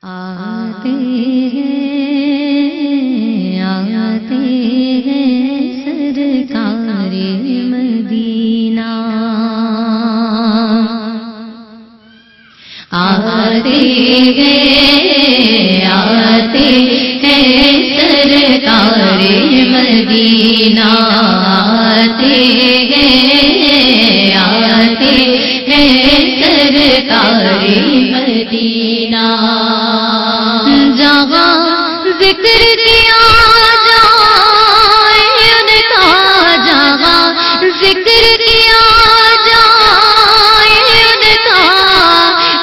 آتے ہیں سرکار مدینہ، آتے ہیں سرکار مدینہ، آتے ہیں سرکار مدینہ، جہاں ذکر کیا جائے ان کا، جہاں ذکر کیا جائے ان کا،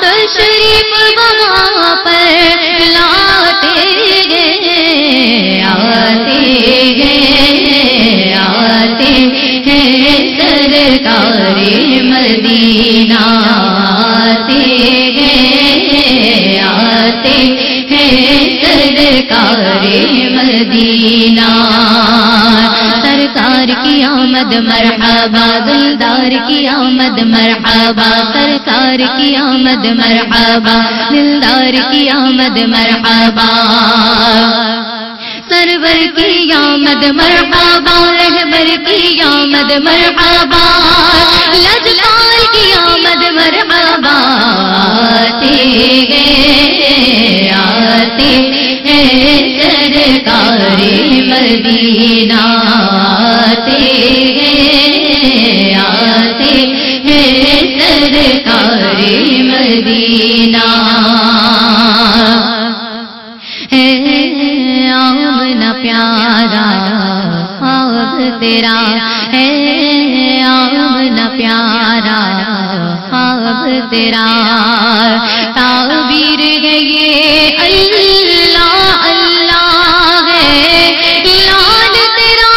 تشریف وہاں پر لاتے ہیں، آتے ہیں سرکار مدینہ، آتے ہیں سرکار مدینہ، سرکار کی آمد مرحبا، دلدار کی آمد مرحبا، سرکار کی آمد مرحبا، دلدار کی آمد مرحبا، سرور کی آمد مرحبا، رہبر کی آمد مرحبا، لجپال کی آمد مرحبا، آتے ہیں سرکار مدینہ، آتے ہیں سرکار مدینہ، آمنا پیارا خواب تیرا ہے، آمنا پیارا خواب تیرا، تعبیر ہے یہ اللہ اللہ ہے، لال تیرا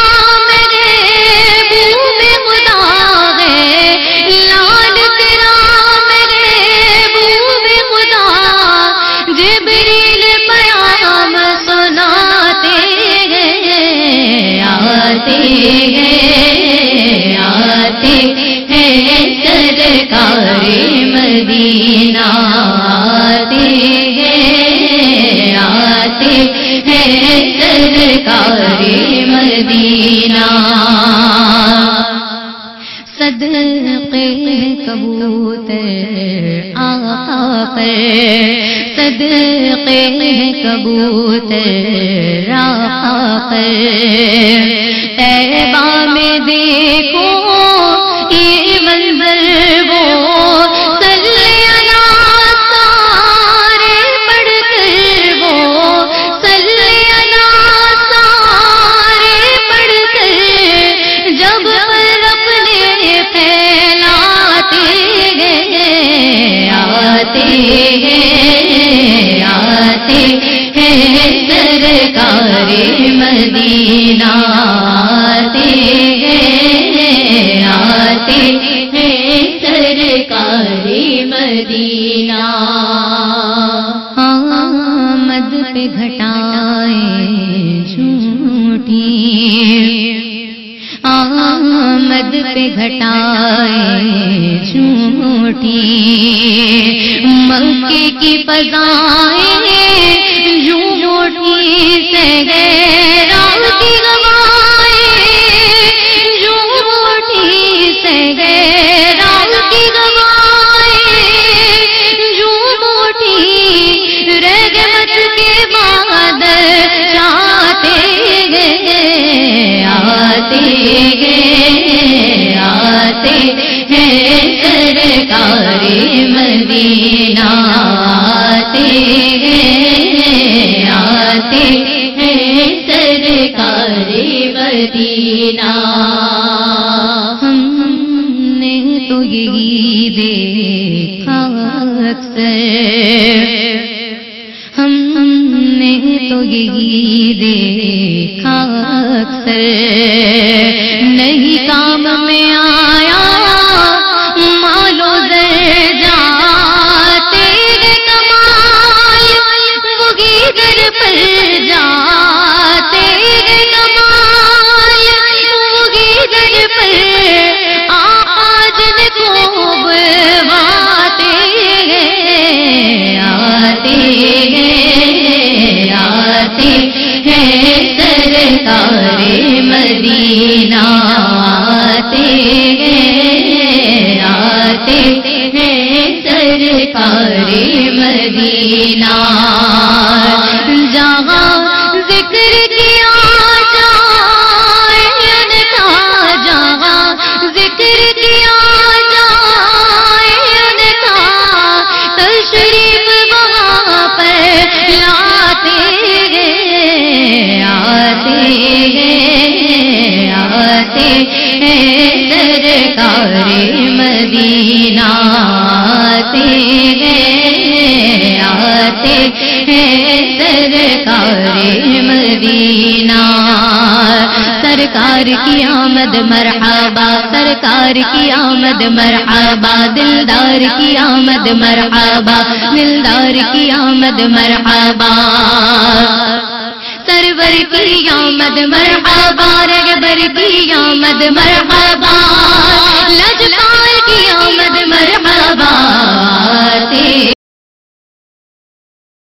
میرے محبوب خدا ہے، لال تیرا میرے محبوب خدا، جبریل پیام سناتے ہیں، آتے ہیں سرکار مدینہ، آتے ہیں سرکار مدینہ، صدقے کبوتر آقا پر، صدقے کبوتر آقا پر، طیبہ میں دیکھو یہ منظر وہ، صلی اللہ سارے پڑھ کر وہ، صلی اللہ سارے پڑھ کر، جب اپنے پھیلاتے ہیں، آتے ہیں سرکار مدینہ، آتے ہیں سرکار مدینہ، آمد پہ گھٹائیں جھوٹی، آمد پہ گھٹائیں جھوٹی، مکے کی فضائیں جھوٹی سے غیروں کی گواہیں، جھوٹی سے غیروں کی گواہیں، جھوٹی رحمت کے بعد چاہتے ہیں، آتے ہیں سرکار مدینہ، آتے ہیں سرکار مدینہ، ہم نے تو یہی دیکھا اکثر، ہم نے تو یہی دیکھا اکثر، نہیں کام میں آیا مالو زر جاتے کمال، وہی در پر جاتے کمال، وہی در پر آج خوب باتے ہیں، آتے ہیں سرکار مدینہ آتے ہیں سرکار مدینہ جہاں ذکر کیا جائے ان کا جہاں ذکر کیا جائے ان کا تشریف وہاں پر لاتے آتے ہیں سرکار مدینہ آتے ہیں سرکار مدینہ سرکار کی آمد مرحبا سرکار کی آمد مرحبا دلدار کی آمد مرحبا دلدار کی آمد مرحبا سرور کی آمد مرحبا رہبر کی آمد مرحبا